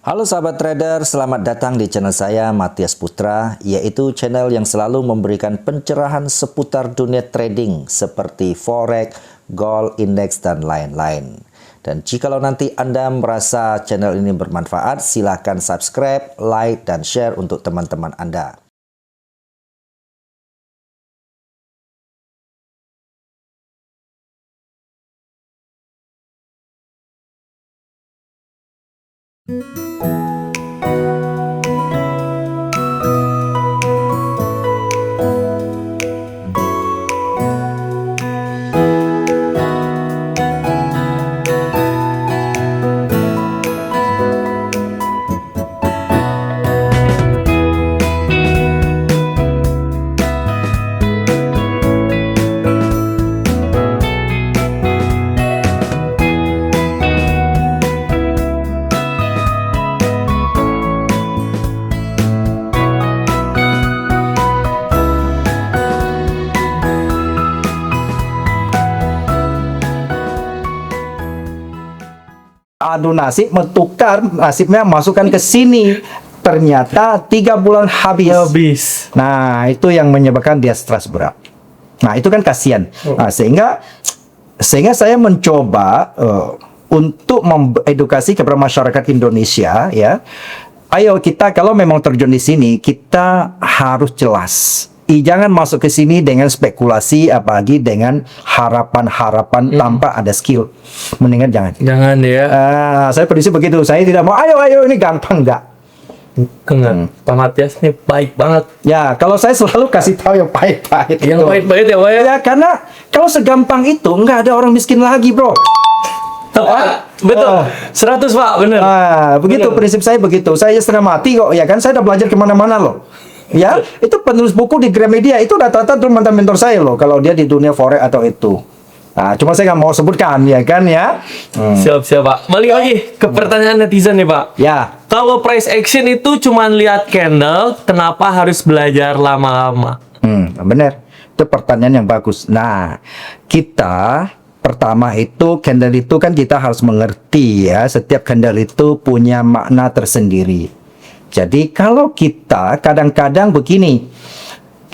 Halo sahabat trader, selamat datang di channel saya Matias Putra, yaitu channel yang selalu memberikan pencerahan seputar dunia trading seperti forex, gold, indeks, dan lain-lain. Dan jikalau nanti Anda merasa channel ini bermanfaat, silahkan subscribe, like, dan share untuk teman-teman Anda. Adu nasib, menukar nasibnya, masukkan ke sini, ternyata 3 bulan habis. Nah, itu yang menyebabkan dia stres berat. Nah, itu kan kasihan. Nah, sehingga saya mencoba untuk mengedukasi kepada masyarakat Indonesia, ya. Ayo kita kalau memang terjun di sini, kita harus jelas. Jangan masuk ke sini dengan spekulasi, apalagi dengan harapan-harapan tanpa ada skill. Mendingan jangan. Jangan ya. Saya prinsip begitu. Saya tidak mau, ayo ini gampang, enggak. Enggak. Pak Matias ini baik banget. Ya, kalau saya selalu kasih tahu yang pahit-pahit. Yang pahit-pahit ya, Pak ya. Ya, karena kalau segampang itu, enggak ada orang miskin lagi, bro. Betul. 100 Pak, bener. Begitu bener. Prinsip saya begitu. Saya setengah mati kok, ya kan. Saya udah belajar kemana-mana loh. Ya, itu penulis buku di Gramedia itu rata-rata tuh mantan mentor saya loh. Kalau dia di dunia forex atau itu. Nah, cuma saya nggak mau sebutkan, ya kan ya. Siap Pak. Balik lagi ke pertanyaan netizen nih Pak. Ya. Kalau price action itu cuma lihat candle, kenapa harus belajar lama-lama? Benar. Itu pertanyaan yang bagus. Nah, kita pertama itu candle itu kan kita harus mengerti ya. Setiap candle itu punya makna tersendiri. Jadi kalau kita kadang-kadang begini.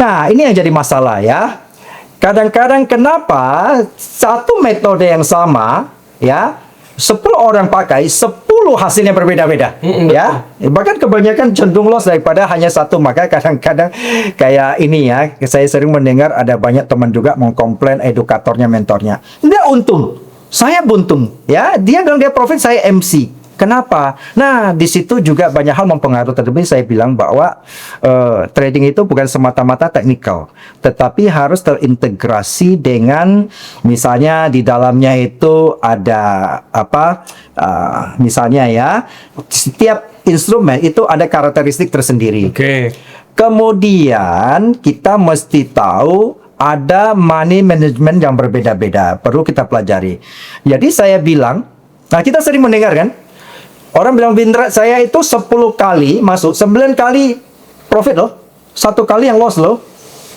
Nah, ini yang jadi masalah ya. Kadang-kadang kenapa satu metode yang sama ya, 10 orang pakai 10 hasilnya berbeda-beda ya. Bahkan kebanyakan cenderung loss daripada hanya satu. Maka kadang-kadang kayak ini ya, saya sering mendengar ada banyak teman juga mengkomplain edukatornya, mentornya. Dia untung, saya buntung ya. Dia bilang dia profit, saya MC. Kenapa? Nah, di situ juga banyak hal mempengaruhi. Terlebih saya bilang bahwa trading itu bukan semata-mata teknikal, tetapi harus terintegrasi dengan, misalnya di dalamnya itu ada apa? Misalnya ya, setiap instrumen itu ada karakteristik tersendiri. Oke. Kemudian kita mesti tahu ada money management yang berbeda-beda, perlu kita pelajari. Jadi saya bilang, nah kita sering mendengar kan, orang bilang Bindra saya itu 10 kali masuk, 9 kali profit loh. 1 kali yang loss loh.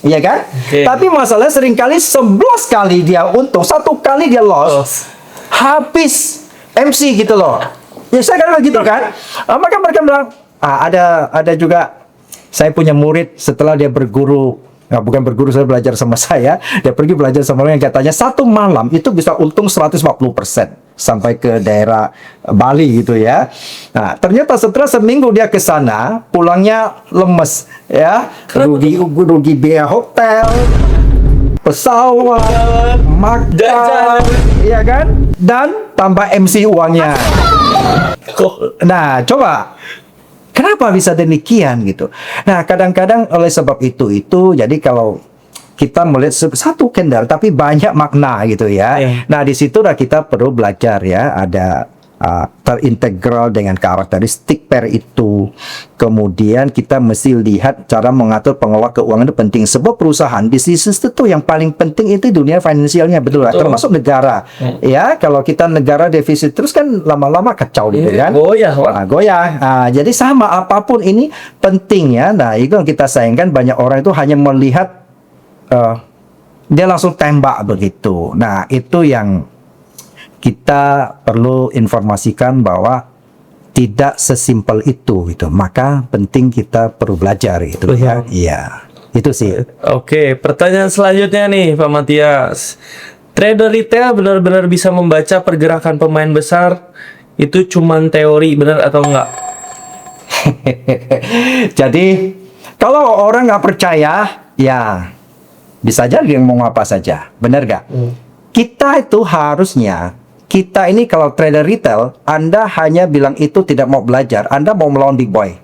Iya kan? Okay. Tapi masalahnya sering kali 11 kali dia untung, 1 kali dia loss. Habis MC gitu loh. Ya saya kadang gitu kan. Maka mereka bilang, ada juga saya punya murid setelah dia berguru. Nah, bukan berguru, saya belajar sama saya. Dia pergi belajar sama orang yang katanya 1 malam itu bisa untung 150%. Sampai ke daerah Bali gitu ya. Nah, ternyata setelah seminggu dia ke sana, pulangnya lemes ya. Rugi biaya hotel, pesawat, makan, ya kan? Dan tambah MC uangnya. Nah, coba kenapa bisa demikian gitu? Nah, kadang-kadang oleh sebab itu jadi kalau kita melihat satu candle tapi banyak makna gitu ya. Nah, di situ kita perlu belajar ya, ada terintegral dengan karakteristik pair itu. Kemudian kita mesti lihat cara mengatur pengelola keuangan itu penting. Sebuah perusahaan bisnis itu yang paling penting itu dunia finansialnya, betul. Termasuk negara. Ya, kalau kita negara defisit terus kan lama-lama kacau gitu kan. Goyah. Jadi sama apapun ini penting ya. Nah, itu yang kita sayangkan, banyak orang itu hanya melihat dia langsung tembak begitu. Nah, itu yang kita perlu informasikan bahwa tidak sesimpel itu gitu. Maka penting kita perlu belajar itu ya. Iya. Itu sih. Oke, pertanyaan selanjutnya nih Pak Matias. Trader retail benar-benar bisa membaca pergerakan pemain besar, itu cuman teori, benar atau enggak? Jadi kalau orang nggak percaya, ya bisa aja dia ngomong apa saja, benar gak? Kita itu harusnya, kita ini kalau trader retail, Anda hanya bilang itu tidak mau belajar, Anda mau melawan big boy.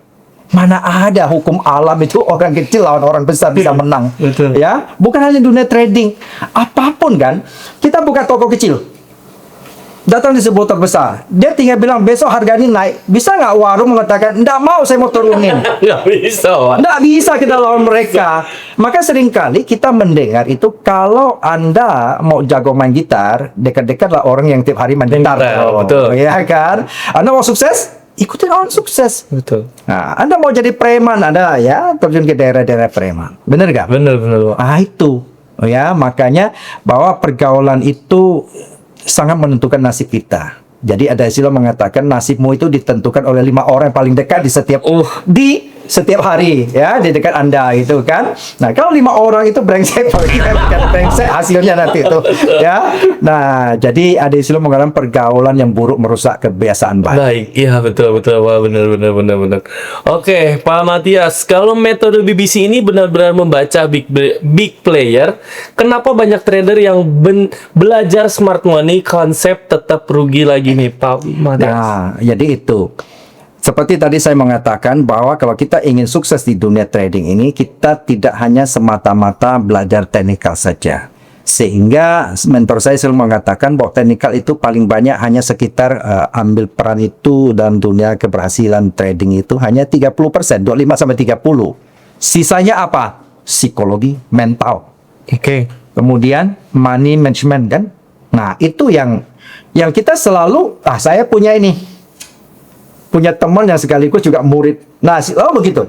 Mana ada hukum alam itu orang kecil lawan orang besar bisa menang. Betul. Ya, bukan hanya dunia trading, apapun kan. Kita buka toko kecil, datang di sebuah toko besar, dia tinggal bilang besok harga ini naik, bisa nggak warung mengatakan nggak mau, saya mau turunin? Nggak bisa, Pak. Nggak bisa kita lawan mereka. Maka seringkali kita mendengar itu, kalau Anda mau jago main gitar, dekat-dekatlah orang yang tiap hari main gitar. Betul. Ya kan? Anda mau sukses? Ikutin orang sukses. Betul. Nah, Anda mau jadi preman, Anda ya terjun ke daerah-daerah preman. Bener gak? Bener, Pak. Itu. Ya, makanya bahwa pergaulan itu sangat menentukan nasib kita. Jadi ada istilah mengatakan nasibmu itu ditentukan oleh 5 orang yang paling dekat di setiap hari, ya, di dekat Anda itu kan. Nah, kalau 5 orang itu brengsek, brengsek hasilnya nanti itu, ya. Nah, jadi ada istilah mengatakan pergaulan yang buruk merusak kebiasaan baik. Baik, iya betul Pak, benar. Oke, Pak Matias, kalau metode BBC ini benar-benar membaca big player, kenapa banyak trader yang belajar smart money konsep tetap rugi lagi nih, Pak Matias? Nah, jadi itu. Seperti tadi saya mengatakan bahwa kalau kita ingin sukses di dunia trading ini, kita tidak hanya semata-mata belajar teknikal saja. Sehingga mentor saya selalu mengatakan bahwa teknikal itu paling banyak hanya sekitar ambil peran itu dalam dunia keberhasilan trading itu hanya 30%, 25-30%. Sisanya apa? Psikologi, mental. Oke. Kemudian money management kan. Nah, itu yang kita selalu, saya punya teman yang sekaligus juga murid. Nah, begitu.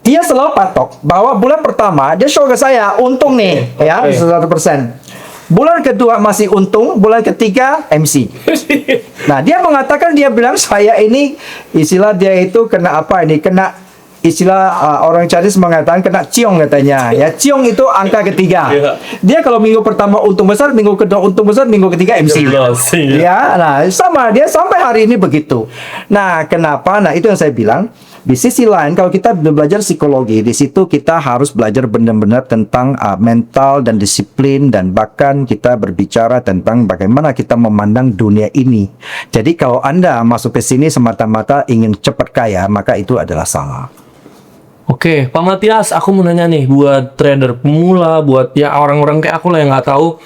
Dia selalu patok bahwa bulan pertama dia show ke saya untung nih, ya, 100%. Bulan kedua masih untung, bulan ketiga MC. Nah, dia mengatakan, dia bilang saya ini istilah dia itu kena apa ini? Kena istilah orang Chinese mengatakan kena ciong katanya. Ya, ciong itu angka ketiga. Dia kalau minggu pertama untung besar, minggu kedua untung besar, minggu ketiga MC. Ya, nah sama dia sampai hari ini begitu. Nah, kenapa? Nah, itu yang saya bilang. Di sisi lain, kalau kita belajar psikologi, di situ kita harus belajar benar-benar tentang mental dan disiplin, dan bahkan kita berbicara tentang bagaimana kita memandang dunia ini. Jadi kalau Anda masuk ke sini semata-mata ingin cepat kaya, maka itu adalah salah. Oke, Pak Matias, aku mau nanya nih, buat trader pemula, buat ya orang-orang kayak aku lah yang nggak tahu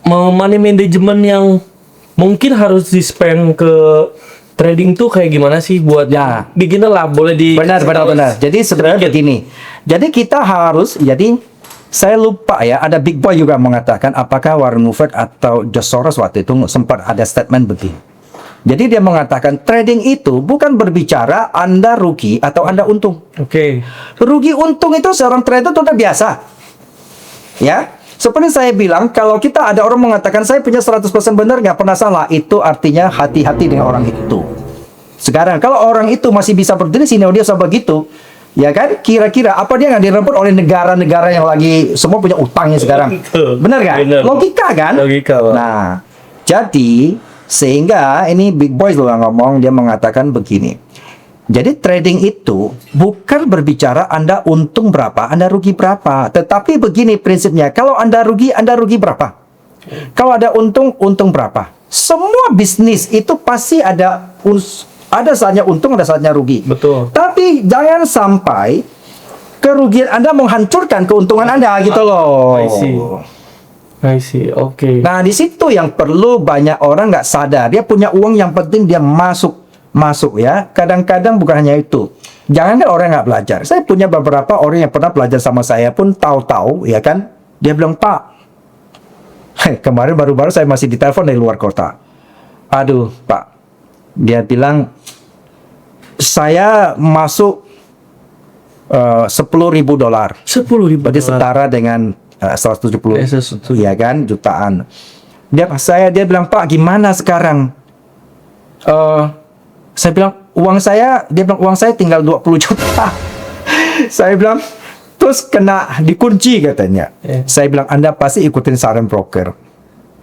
money management yang mungkin harus di-spend ke trading tuh kayak gimana sih buat Ya, beginner lah, boleh di benar. Jadi sebenarnya begini. Jadi kita harus, saya lupa ya, ada big boy juga mengatakan, apakah Warren Buffett atau George Soros waktu itu sempat ada statement begini. Jadi dia mengatakan trading itu bukan berbicara Anda rugi atau Anda untung. Oke. Rugi untung itu seorang trader itu udah biasa. Ya, seperti saya bilang, kalau kita ada orang mengatakan saya punya 100% benar, nggak pernah salah, itu artinya hati-hati dengan orang itu. Sekarang kalau orang itu masih bisa berdiri sini, dia sama begitu, ya kan? Kira-kira apa dia nggak direbut oleh negara-negara yang lagi semua punya utangnya sekarang? Benar kan? Logika kan? Logika, Pak. Nah, jadi sehingga ini big boys loh yang ngomong, dia mengatakan begini. Jadi trading itu bukan berbicara Anda untung berapa, Anda rugi berapa. Tetapi begini prinsipnya, kalau Anda rugi berapa? Kalau ada untung berapa? Semua bisnis itu pasti ada saatnya untung, ada saatnya rugi. Betul. Tapi jangan sampai kerugian Anda menghancurkan keuntungan Anda gitu loh. I see. Oke. Nah, di situ yang perlu banyak orang nggak sadar. Dia punya uang, yang penting dia masuk ya. Kadang-kadang bukan hanya itu. Jangan orang nggak belajar. Saya punya beberapa orang yang pernah belajar sama saya pun tahu-tahu, ya kan? Dia bilang, Pak, kemarin baru-baru saya masih ditelepon dari luar kota. Aduh, Pak. Dia bilang, saya masuk $10.000. 10.000. Berarti setara dengan 170, ya kan, jutaan. Dia bilang, Pak, gimana sekarang? Saya bilang, dia bilang uang saya tinggal 20 juta. Saya bilang, terus kena dikunci katanya. Saya bilang, Anda pasti ikutin saran broker.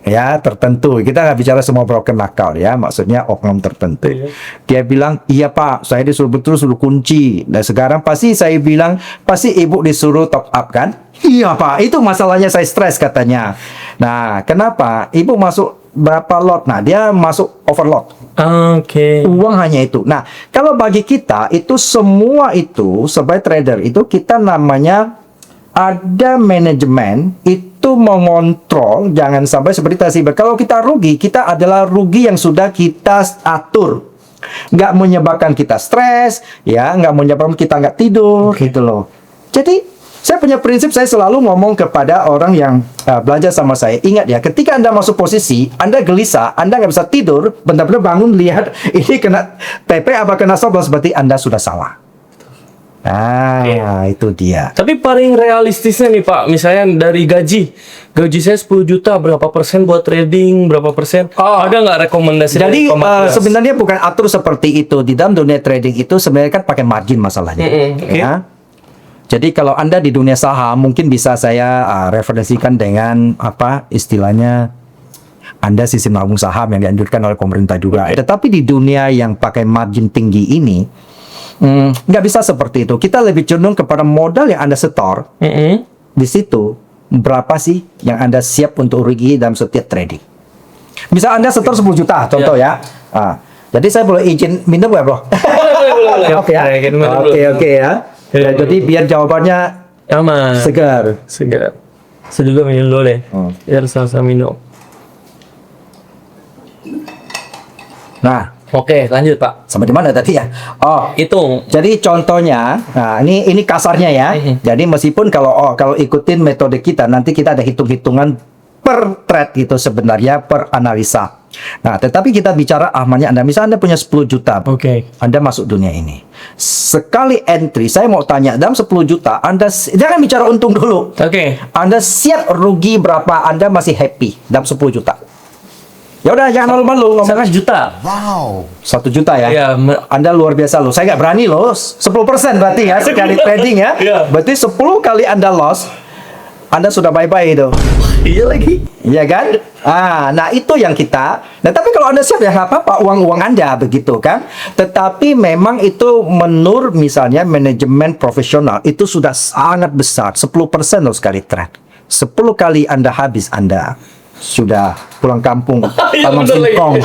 Ya, tertentu. Kita nggak bicara semua broker nakal ya, maksudnya oknum tertentu. Dia bilang, iya Pak, saya disuruh suruh kunci. Dan sekarang pasti saya bilang, pasti Ibu disuruh top up kan? Iya Pak, itu masalahnya saya stres katanya. Nah, kenapa? Ibu masuk berapa lot? Nah, dia masuk overload. Oke. Uang hanya itu. Nah, kalau bagi kita itu semua itu sebagai trader itu kita namanya ada manajemen itu mengontrol, jangan sampai seperti tadi. Kalau kita rugi, kita adalah rugi yang sudah kita atur, nggak menyebabkan kita stres, ya, nggak menyebabkan kita nggak tidur, gitu loh. Jadi saya punya prinsip, saya selalu ngomong kepada orang yang belajar sama saya, ingat ya, ketika Anda masuk posisi, Anda gelisah, Anda nggak bisa tidur, benar-benar bangun lihat ini kena TP apa kena stop loss, berarti Anda sudah salah. Itu dia. Tapi paling realistisnya nih Pak, misalnya dari gaji saya 10 juta, berapa persen buat trading, berapa persen? Ada nggak rekomendasi? Jadi dari Pak Matias? sebenarnya bukan atur seperti itu. Di dalam dunia trading itu sebenarnya kan pakai margin masalahnya. Oke. Ya. Jadi kalau Anda di dunia saham mungkin bisa saya referensikan dengan apa istilahnya Anda sistem nabung saham yang dianjurkan oleh pemerintah juga. Tetapi di dunia yang pakai margin tinggi ini nggak bisa seperti itu. Kita lebih cenderung kepada modal yang Anda setor. Di situ berapa sih yang Anda siap untuk rugi dalam setiap trading. Misal Anda setor 10 juta, contoh ya. Jadi saya boleh izin minum nggak bro? Boleh. Oke ya. Oke ya. Jadi biar jawabannya Aman. segar. Saya juga minum dulu deh. Biar sama-sama minum. Nah, Oke, lanjut Pak. sampai di mana tadi ya? Hitung. Jadi contohnya, nah ini kasarnya ya. Jadi meskipun kalau ikutin metode kita, nanti kita ada hitung-hitungan per trade gitu sebenarnya, per analisa. Nah, tetapi kita bicara amannya Anda. Misalnya Anda punya 10 juta. Oke. Anda masuk dunia ini. Sekali entry, saya mau tanya, dalam 10 juta, Anda jangan bicara untung dulu. Oke. Anda siap rugi berapa? Anda masih happy dalam 10 juta. Ya udah, jangan malu-malu ngomong 1 juta. 1 juta ya. Iya, Anda luar biasa loh. Saya nggak berani loh. 10% berarti ya sekali trading ya. Iya. Berarti 10 kali Anda loss, Anda sudah bye-bye itu. Iya lagi. Iya kan? Nah itu yang kita. Nah tapi kalau Anda siap ya nggak apa-apa, uang Anda begitu kan. Tetapi memang itu menurut misalnya manajemen profesional itu sudah sangat besar. 10% loh sekali trade. 10 kali Anda habis, Anda sudah pulang kampung tanam singkong.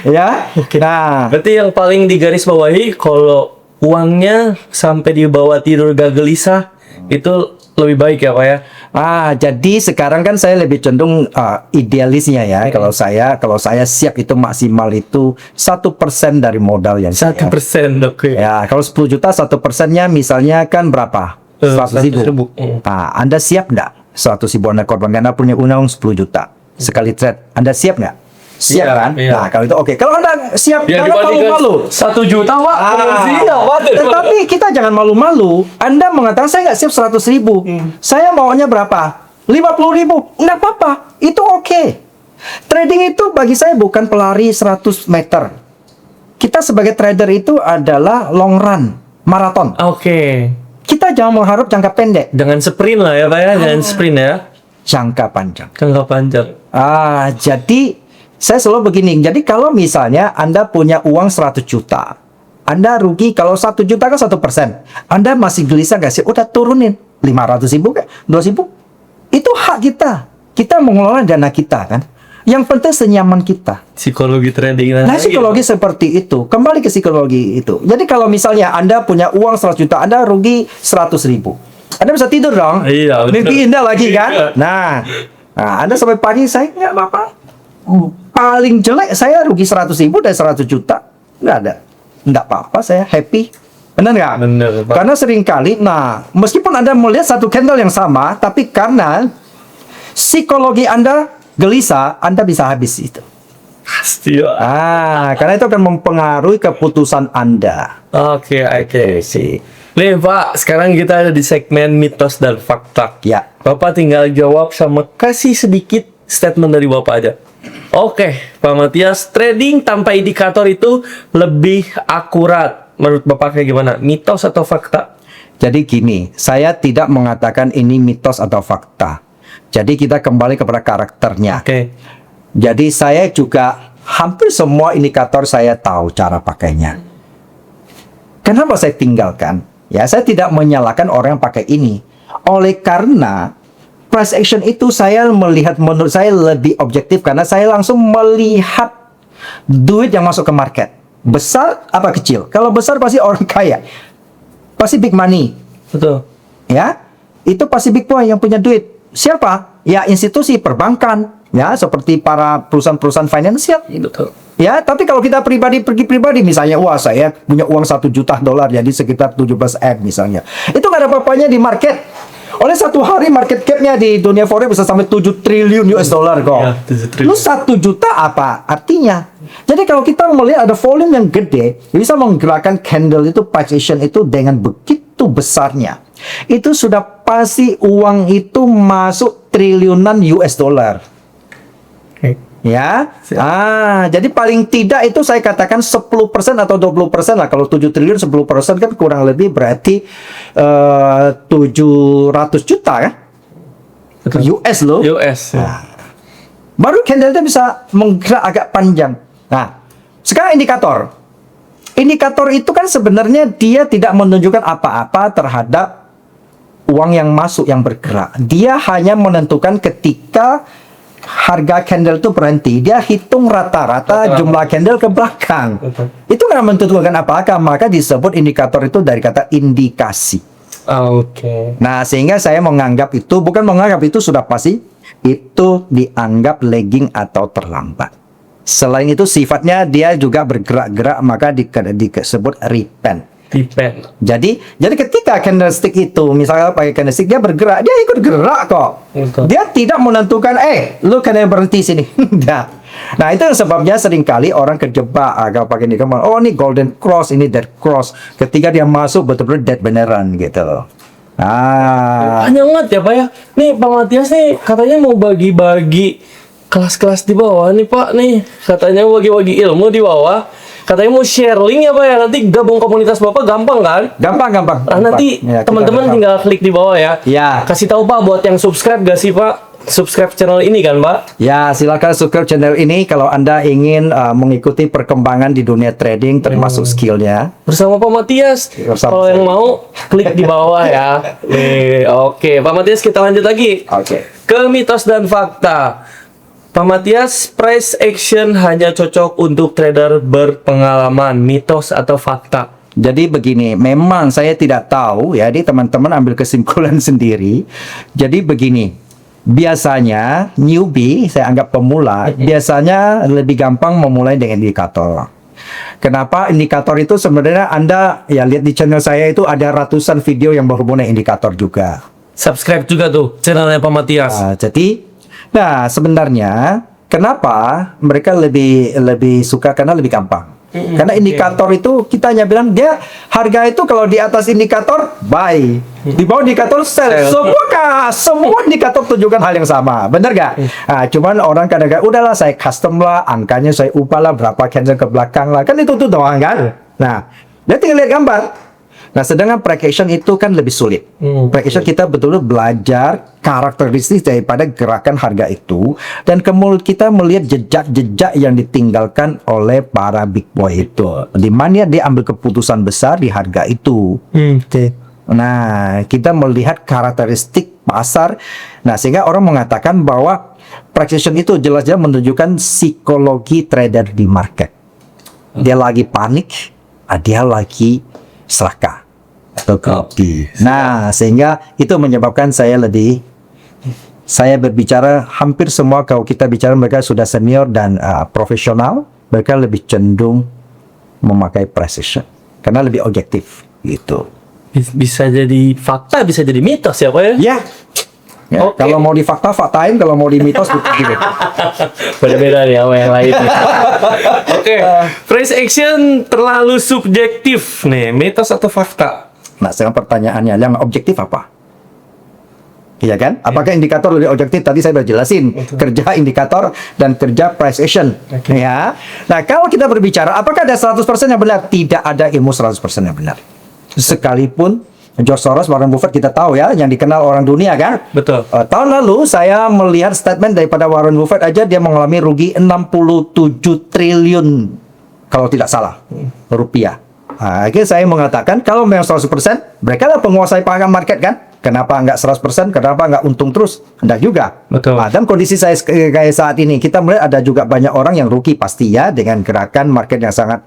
Ya. Nah, Berarti yang paling digarisbawahi kalau uangnya sampai dibawa tidur gak gelisah itu lebih baik ya Pak ya. jadi sekarang kan saya lebih cenderung idealisnya ya. Kalau saya siap itu maksimal itu 1% dari modal yang 1%, oke. ya, kalau 10 juta 1%-nya misalnya kan berapa? 100.000. Nah, Anda siap nggak? 100.000 Anda korbankan, Anda punya uang 10 juta sekali trade. Anda siap nggak? Siap Iya, kan? iya. Nah, kalau itu oke. Kalau Anda siap, Ya jangan malu-malu. 1 juta Pak. Tetapi kita jangan malu-malu. Anda mengatakan saya nggak siap 100.000. Saya maunya berapa? 50.000. Nggak apa-apa. Itu oke. Trading itu bagi saya bukan pelari 100 meter. Kita sebagai trader itu adalah long run, maraton. Oke. Kita jangan mengharap jangka pendek, Jangan sprint lah ya Pak ya, jangan sprint ya. jangka panjang. Jangka panjang. Jadi saya selalu begini. Jadi kalau misalnya Anda punya uang 100 juta, Anda rugi kalau 1 juta kan 1%. Anda masih gelisah nggak sih? Udah turunin 500.000 kan? 2.000. Itu hak kita. Kita mengelola dana kita kan. Yang penting senyaman kita. Psikologi trading. Nah, psikologi seperti itu. Kembali ke psikologi itu. Jadi kalau misalnya Anda punya uang 100 juta, Anda rugi 100.000. Anda bisa tidur dong. Iya, betul. Mimpi indah lagi kan? Iya. Nah, Anda sampai pagi, saya nggak apa-apa. Paling jelek saya rugi 100.000 dari 100 juta. Nggak ada. Nggak apa-apa, saya happy. Benar nggak? Benar, Pak. Karena seringkali, meskipun Anda melihat satu candle yang sama, tapi karena psikologi Anda gelisah, Anda bisa habis itu. Pasti ya. Karena itu akan mempengaruhi keputusan Anda. Oke. sih. Nih Pak, sekarang kita ada di segmen mitos dan fakta. Ya. Bapak tinggal jawab sama kasih sedikit statement dari Bapak aja. Oke, Pak Matias, trading tanpa indikator itu lebih akurat. Menurut Bapak kayak gimana? Mitos atau fakta? Jadi gini, saya tidak mengatakan ini mitos atau fakta. Jadi kita kembali kepada karakternya. Oke. Jadi saya juga hampir semua indikator saya tahu cara pakainya. Kenapa saya tinggalkan? Ya, saya tidak menyalahkan orang yang pakai ini. Oleh karena price action itu saya melihat, menurut saya lebih objektif karena saya langsung melihat duit yang masuk ke market. Besar apa kecil? Kalau besar pasti orang kaya. Pasti big money. Betul. Ya, itu pasti big boy yang punya duit. Siapa? Ya, institusi perbankan. Ya, seperti para perusahaan-perusahaan finansial. Betul. Ya, tapi kalau kita pergi pribadi, misalnya, wah saya punya uang $1 juta, jadi sekitar 17 M misalnya. Itu nggak ada apa-apanya di market. Oleh satu hari market cap-nya di dunia forex bisa sampai 7 triliun US dollar kok. Ya, 7 triliun. Lu 1 juta apa artinya? Jadi kalau kita melihat ada volume yang gede, bisa menggerakkan candle itu, price action itu dengan begitu besarnya. Itu sudah pasti uang itu masuk triliunan US dollar. Oke. Ya, jadi paling tidak itu saya katakan 10% atau 20% lah. Kalau 7 triliun 10% kan kurang lebih berarti 700 juta ya. Betul. US loh. US. Nah, baru candlenya bisa menggerak agak panjang. Nah, sekarang indikator. Indikator itu kan sebenarnya dia tidak menunjukkan apa-apa terhadap uang yang masuk yang bergerak. Dia hanya menentukan ketika harga candle itu berhenti, dia hitung rata-rata jumlah candle ke belakang. Betul. Itu nggak menentukan apa-apa, maka disebut indikator itu dari kata indikasi. Oke. Nah, sehingga saya menganggap itu, bukan menganggap itu sudah pasti, itu dianggap lagging atau terlambat. Selain itu sifatnya dia juga bergerak-gerak, maka disebut repent. Depend. Jadi ketika candlestick itu, misalnya pakai candlestick, dia bergerak, dia ikut gerak kok. Betul. Dia tidak menentukan, lu kena berhenti sini. Nah, itu yang sebabnya seringkali orang kejebak kalau pakai ini, oh ini golden cross, ini dead cross. Ketika dia masuk betul-betul dead beneran gitu. Banyak banget ya Pak ya. Nih Pak Matias nih katanya mau bagi-bagi kelas-kelas di bawah nih Pak nih. Katanya mau bagi-bagi ilmu di bawah. Katanya mau share link ya Pak ya. Nanti gabung komunitas Bapak gampang kan? Gampang. Nah, nanti Ya, kita teman-teman gampang. tinggal klik di bawah ya. Ya. Kasih tahu Pak buat yang subscribe gak sih Pak? Subscribe channel ini kan Pak? Ya, silakan subscribe channel ini kalau Anda ingin mengikuti perkembangan di dunia trading termasuk skillnya. Bersama Pak Matias. Bersama Kalau yang saya. mau klik di bawah ya. Nih, oke. Pak Matias kita lanjut lagi. Oke. Ke mitos dan fakta. Pak Matias, price action hanya cocok untuk trader berpengalaman, mitos atau fakta? Jadi begini, memang saya tidak tahu ya, jadi teman-teman ambil kesimpulan sendiri. Jadi begini, biasanya newbie, saya anggap pemula, biasanya lebih gampang memulai dengan indikator. Kenapa indikator itu sebenarnya Anda ya lihat di channel saya itu ada ratusan video yang berhubungan dengan indikator juga. Subscribe juga tuh channelnya Pak Matias. Nah, sebenarnya kenapa mereka lebih suka karena lebih gampang. Karena indikator itu kita hanya bilang dia harga itu kalau di atas indikator buy, di bawah indikator sell. Semua indikator tunjukkan hal yang sama, benar gak? Nah, cuman orang kadang-kadang udahlah saya custom lah, angkanya saya ubah lah berapa candle ke belakang lah, kan itu tuh doang kan. Nah, dia tinggal lihat gambar. Nah, sedangkan price action itu kan lebih sulit. Price action kita betul-betul belajar karakteristik daripada gerakan harga itu, dan kemudian kita melihat jejak-jejak yang ditinggalkan oleh para big boy itu, di mana dia ambil keputusan besar di harga itu. Nah, kita melihat karakteristik pasar. Nah, sehingga orang mengatakan bahwa price action itu jelas-jelas menunjukkan psikologi trader di market. Dia lagi panik, dia lagi serakah atau grogi. Nah, sehingga itu menyebabkan saya berbicara hampir semua, kalau kita bicara mereka sudah senior dan profesional, mereka lebih cenderung memakai precision karena lebih objektif gitu. Bisa jadi fakta, bisa jadi mitos ya Pak ya? Ya. Oke. Kalau mau di fakta-faktain, kalau mau di mitos gitu. Beda-beda nih sama yang lain. Oke, price action terlalu subjektif nih, mitos atau fakta? Nah, sekarang pertanyaannya, yang objektif apa? Iya kan? Apakah indikator lebih objektif? Tadi saya sudah jelasin. Kerja indikator dan kerja price action. Ya. Nah, kalau kita berbicara apakah ada 100% yang benar? Tidak ada ilmu 100% yang benar. Sekalipun George Soros, Warren Buffett kita tahu ya, yang dikenal orang dunia kan? Betul. Tahun lalu saya melihat statement daripada Warren Buffett aja, dia mengalami rugi 67 triliun kalau tidak salah rupiah. Nah, akhirnya saya mengatakan kalau memang 100% mereka lah penguasai paham market kan? Kenapa nggak 100%? Kenapa nggak untung terus? Hendak juga. Betul. Nah, dan kondisi saya kayak saat ini, kita melihat ada juga banyak orang yang rugi pasti ya dengan gerakan market yang sangat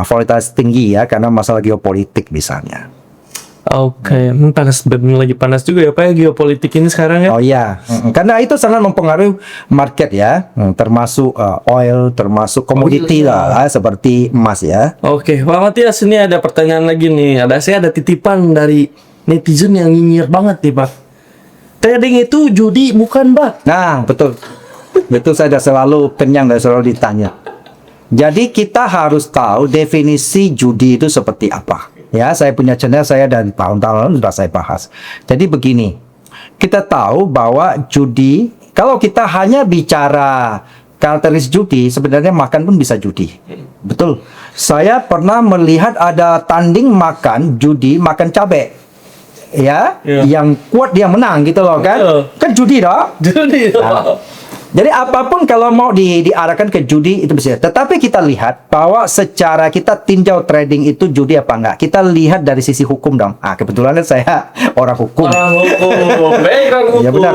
volatilitas tinggi ya, karena masalah geopolitik misalnya. Oke, panas, lagi panas juga ya Pak ya, geopolitik ini sekarang ya. Oh iya, karena itu sangat mempengaruhi market ya, termasuk oil, termasuk komoditi lah, seperti emas ya. Oke, Pak Matias, ini ada pertanyaan lagi nih. Saya ada titipan dari netizen yang nyinyir banget nih Pak. Trading itu judi bukan Pak? Nah, betul. Betul, saya dah selalu kenyang dan selalu ditanya. Jadi kita harus tahu definisi judi itu seperti apa. Ya, saya punya channel, saya dari tahun-tahun sudah saya bahas. Jadi begini, kita tahu bahwa judi, kalau kita hanya bicara karakteristik judi, sebenarnya makan pun bisa judi. Betul. Saya pernah melihat ada tanding makan judi, makan cabai. Ya, yang kuat dia menang gitu loh kan? Kan judi dong. Judi. Jadi apapun kalau mau diarahkan ke judi itu bisa. Tetapi kita lihat bahwa secara kita tinjau trading itu judi apa enggak. Kita lihat dari sisi hukum dong. Kebetulan saya orang hukum. Orang hukum. Background hukum. Ya benar.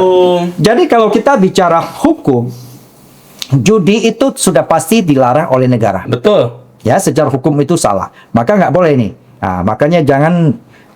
Jadi kalau kita bicara hukum, judi itu sudah pasti dilarang oleh negara. Betul. Ya, secara hukum itu salah. Maka nggak boleh nih. Makanya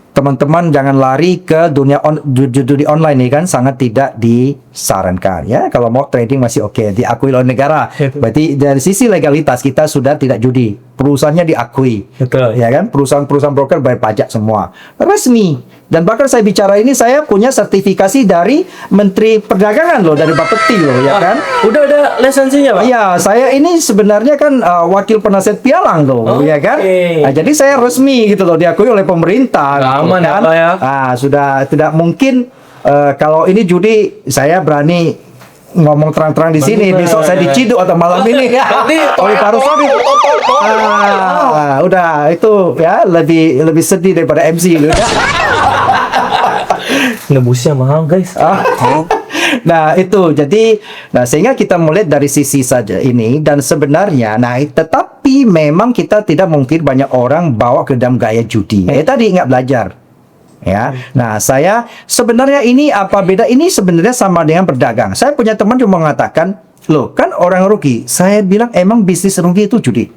teman-teman jangan lari ke dunia judi online ini kan, sangat tidak disarankan ya. Kalau mau trading masih oke, diakui oleh negara. Berarti dari sisi legalitas kita sudah tidak judi. Perusahaannya diakui. Betul. Ya kan? Perusahaan broker bayar pajak semua. Resmi. Dan bahkan saya bicara ini saya punya sertifikasi dari Menteri Perdagangan loh, dari Bapeti loh ya kan. Udah ada lisensinya Pak? Iya, saya ini sebenarnya kan wakil penasihat pialang loh, ya kan. Nah, jadi saya resmi gitu loh, diakui oleh pemerintah. Aman kan? ya. Sudah tidak mungkin kalau ini judi saya berani ngomong terang-terang di sini. Besok saya diciduk atau malam ini oleh Pak Rusodi. Udah itu ya lebih sedih daripada MC loh. Nebusnya mahal guys. Nah itu jadi, sehingga kita melihat dari sisi saja ini. Dan sebenarnya tetapi memang kita tidak mungkin banyak orang bawa ke dalam gaya judi. Tadi ingat belajar ya. Nah, saya sebenarnya ini apa beda, ini sebenarnya sama dengan berdagang. Saya punya teman cuma mengatakan, loh kan orang rugi. Saya bilang emang bisnis rugi itu judi.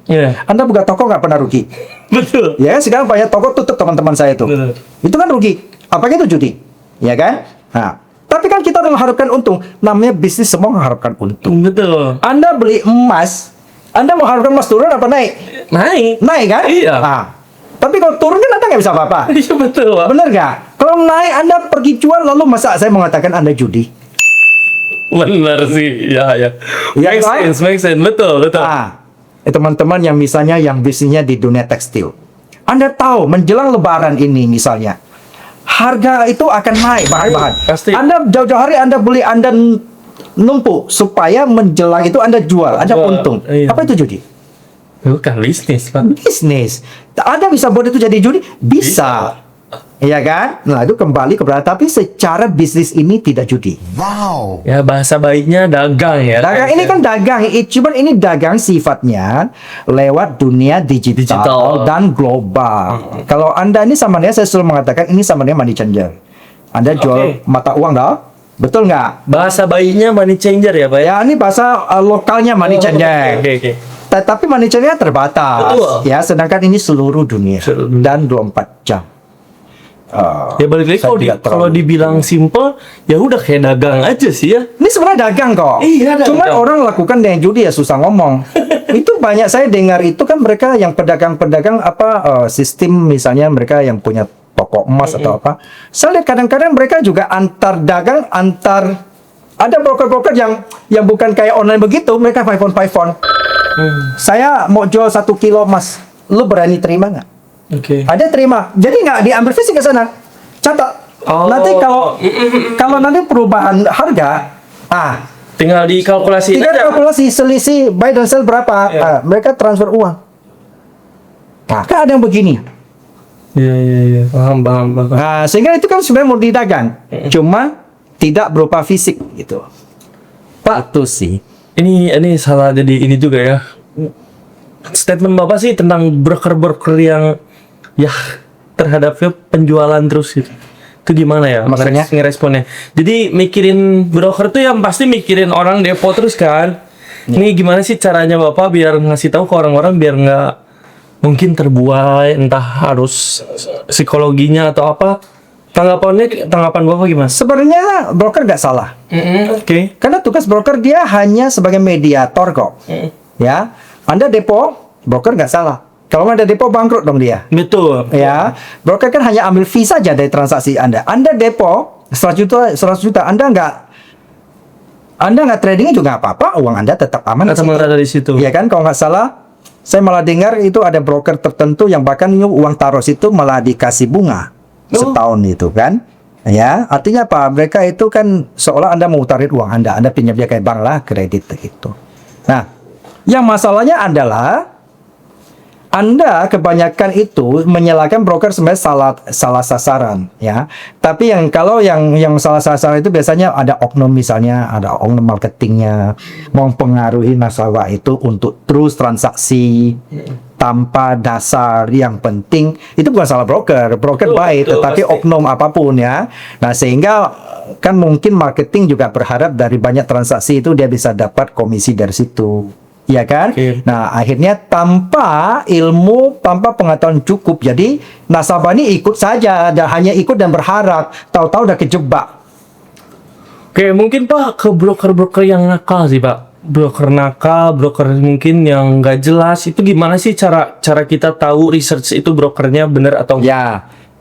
Anda buka toko nggak pernah rugi. Betul. Ya, sekarang banyak toko tutup teman-teman saya itu. Betul. Itu kan rugi. Apakah itu judi? Ya kan? Nah, tapi kan kita mengharapkan untung. Namanya bisnis semua mengharapkan untung. Betul. Anda beli emas, Anda mengharapkan emas turun apa naik? Naik. Naik kan? Iya. Tapi kalau turun kan Anda nggak bisa apa-apa. Iya betul Pak. Bener nggak? Kalau naik Anda pergi jual, lalu masa saya mengatakan Anda judi? Benar sih. Ya. Make sense. Betul. Teman-teman yang misalnya yang bisnisnya di dunia tekstil. Anda tahu menjelang lebaran ini misalnya, harga itu akan naik bahan-bahan. Pasti. Anda jauh-jauh hari Anda beli, Anda numpuk supaya menjelang itu Anda jual, Anda untung. Iya. Apa itu judi? Bukan bisnis Pak. Bisnis. Anda bisa buat itu jadi judi? Bisa. Iya kan? Nah, itu kembali kepada, tapi secara bisnis ini tidak judi. Ya bahasa baiknya dagang ya. Dagang ini kan dagang, cuman ini dagang sifatnya lewat dunia digital dan global. Kalau Anda ini sama dia, saya selalu mengatakan ini sama dia money changer. Anda jual mata uang dah, betul nggak? Bahasa baiknya money changer ya Pak ya. Ya, ini bahasa lokalnya money changer. Oke. Tapi money changer terbatas. Betul. Ya, sedangkan ini seluruh dunia dan 24 jam. Ya balik lagi kalau dibilang simple, ya udah kayak dagang aja sih ya. Ini sebenarnya dagang kok. Iya, dagang. Cuma orang lakukan dengan judi ya susah ngomong. Itu banyak saya dengar itu kan mereka yang pedagang-pedagang sistem misalnya mereka yang punya toko emas atau apa. Saya lihat kadang-kadang mereka juga antar dagang, ada broker-broker yang bukan kayak online begitu, mereka phone. Saya mau jual 1 kilo emas, lu berani terima nggak? Oke. Ada terima. Jadi nggak diambil fisik ke sana. Catat Oh. Nanti kalau nanti perubahan harga, Tinggal dikalkulasi tinggal aja. kalkulasi selisih buy dan sell berapa, Iya. mereka transfer uang. Nah, kan ada yang begini. Iya. Paham. Nah, sehingga itu kan sebenarnya mau didagang, cuma tidak berupa fisik gitu. Pak, Itu sih. ini salah jadi ini juga ya. Statement Bapak sih tentang broker-broker yang ya terhadapnya penjualan terus gitu. Itu gimana ya? Maksudnya? Ngeresponnya. Jadi mikirin broker tuh yang pasti mikirin orang depo terus kan. Ini gimana sih caranya Bapak biar ngasih tahu ke orang-orang biar nggak mungkin terbuai, entah harus psikologinya atau apa. Tanggapan Bapak gimana? Sebenarnya broker nggak salah. Oke. Karena tugas broker dia hanya sebagai mediator kok. Ya, Anda depo, broker nggak salah. Kalau nggak ada depo bangkrut dong dia. Betul. Ya, broker kan hanya ambil fee saja dari transaksi Anda. Anda depo 100 juta, Anda nggak tradingnya juga nggak apa-apa, uang Anda tetap aman. Kata ada di situ. Iya kan, kalau nggak salah, saya malah dengar itu ada broker tertentu yang bahkan uang taruh situ malah dikasih bunga setahun itu kan. Ya, artinya apa? Mereka itu kan seolah Anda mau utarin uang Anda pinjam dia kayak bank lah, kredit gitu. Nah, yang masalahnya adalah Anda kebanyakan itu menyalahkan broker sebenarnya salah sasaran ya. Tapi kalau yang salah sasaran itu biasanya ada oknum, misalnya ada oknum marketingnya mempengaruhi nasabah itu untuk terus transaksi tanpa dasar yang penting. Itu bukan salah broker baik, betul, tetapi pasti. oknum apapun ya. Nah, sehingga kan mungkin marketing juga berharap dari banyak transaksi itu dia bisa dapat komisi dari situ. Ya kan? Oke. Nah, akhirnya tanpa ilmu, tanpa pengetahuan cukup, jadi nasabah ini ikut saja, dan hanya ikut dan berharap, tahu-tahu udah kejebak. Oke, mungkin Pak ke broker-broker yang nakal sih Pak. Broker nakal, broker mungkin yang nggak jelas. Itu gimana sih cara kita tahu research itu brokernya benar atau enggak?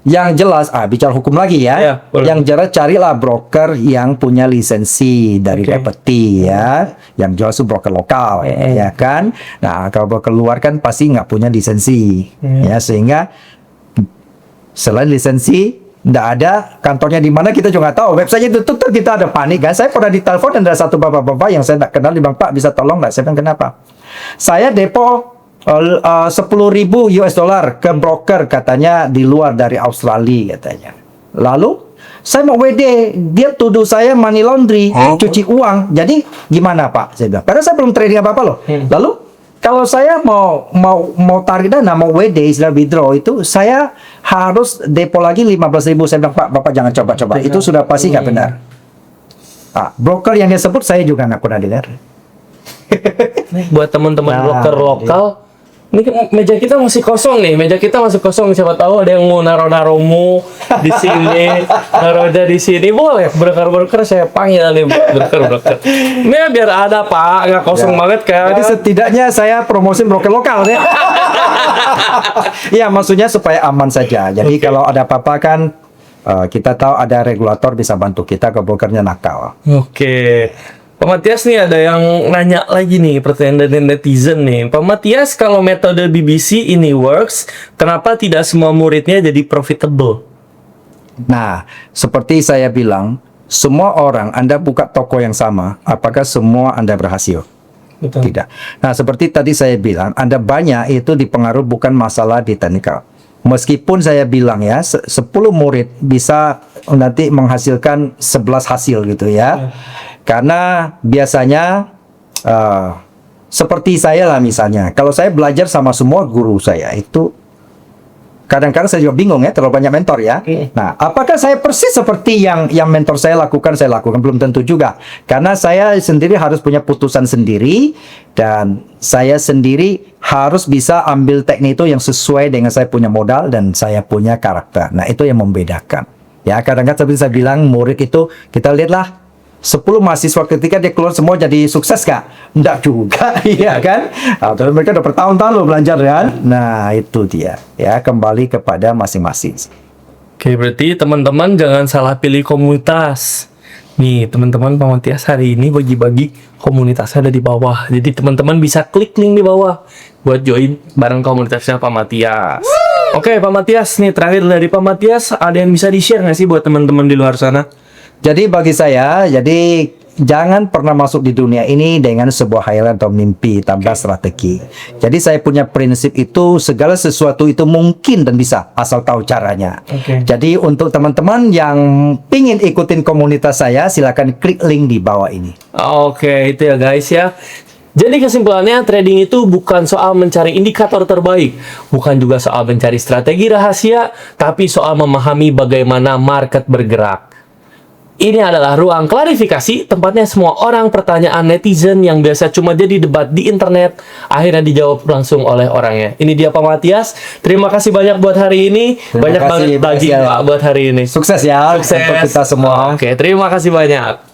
Ya, yang jelas, bicara hukum lagi ya. Ya, boleh. Yang jelas carilah broker yang punya lisensi dari Oke. Bapeti ya. Yang jelas itu broker lokal ya kan. Nah, kalau broker luar kan pasti nggak punya lisensi ya, sehingga selain lisensi nggak ada kantornya di mana kita juga nggak tahu. Websitenya tutup, kita ada panik kan. Saya pernah ditelepon dan ada satu bapak-bapak yang saya nggak kenal, di Bang, Pak bisa tolong nggak? Saya bilang, kenapa? Saya depo 10.000 US dollar ke broker katanya di luar dari Australia katanya. Lalu saya mau WD, dia tuduh saya money laundry, cuci uang. Jadi gimana Pak? Saya bilang. Padahal saya belum trading apa-apa loh. Lalu kalau saya mau tarik dana, mau WD, istilah withdraw itu, saya harus depo lagi 15.000. Saya bilang, Pak, Bapak jangan coba-coba. Itu sudah pasti nggak benar. Broker yang dia sebut saya juga nggak pernah dengar. Nih, buat teman-teman Nah, broker lokal, ini meja kita masih kosong nih. Meja kita masih kosong. Siapa tahu ada yang mau naruh-naruhmu di sini, naruhnya di sini. Boleh, broker-broker saya panggil nih broker-broker. Ini biar ada Pak, nggak kosong banget kan. Jadi setidaknya saya promosi broker lokal ya. Iya, maksudnya supaya aman saja. Jadi kalau ada apa-apa kan kita tahu ada regulator bisa bantu kita ke brokernya nakal. Oke. Pak Matias nih ada yang nanya lagi nih, pertanyaan dari netizen nih. Pak Matias, kalau metode BBC ini works, kenapa tidak semua muridnya jadi profitable? Nah, seperti saya bilang, semua orang Anda buka toko yang sama, apakah semua Anda berhasil? Betul. Tidak. Nah, seperti tadi saya bilang, Anda banyak itu dipengaruhi bukan masalah di teknikal. Meskipun saya bilang ya, 10 murid bisa nanti menghasilkan 11 hasil gitu ya. Karena biasanya seperti saya lah misalnya, kalau saya belajar sama semua guru saya itu kadang-kadang saya juga bingung ya, terlalu banyak mentor ya. Nah, apakah saya persis seperti yang mentor saya lakukan belum tentu juga. Karena saya sendiri harus punya putusan sendiri dan saya sendiri harus bisa ambil teknik itu yang sesuai dengan saya punya modal dan saya punya karakter. Nah, itu yang membedakan. Ya, kadang-kadang seperti saya bilang, murid itu kita lihatlah 10 mahasiswa ketika dia keluar semua jadi sukses kak? Enggak juga, iya kan? Tapi mereka udah bertahun-tahun loh belajar kan? Nah, itu dia. Ya, kembali kepada masing-masing. Oke, berarti teman-teman jangan salah pilih komunitas. Nih, teman-teman, Pak Matias hari ini bagi-bagi komunitasnya ada di bawah. Jadi teman-teman bisa klik link di bawah buat join bareng komunitasnya Pak Matias. Oke, Pak Matias nih terakhir dari Pak Matias, ada yang bisa di-share nggak sih buat teman-teman di luar sana? Jadi bagi saya, jangan pernah masuk di dunia ini dengan sebuah khayalan atau mimpi tanpa strategi. Jadi saya punya prinsip itu, segala sesuatu itu mungkin dan bisa asal tahu caranya. Oke. Jadi untuk teman-teman yang pingin ikutin komunitas saya, silakan klik link di bawah ini. Oke, itu ya guys ya. Jadi kesimpulannya trading itu bukan soal mencari indikator terbaik, bukan juga soal mencari strategi rahasia, tapi soal memahami bagaimana market bergerak. Ini adalah ruang klarifikasi, tempatnya semua orang pertanyaan netizen yang biasa cuma jadi debat di internet, akhirnya dijawab langsung oleh orangnya. Ini dia Pak Matias. Terima kasih banyak buat hari ini. Terima Banyak kasih, banget bagi makasih ya. Pak buat hari ini. Sukses ya Sukses untuk kita semua. Oke, terima kasih banyak.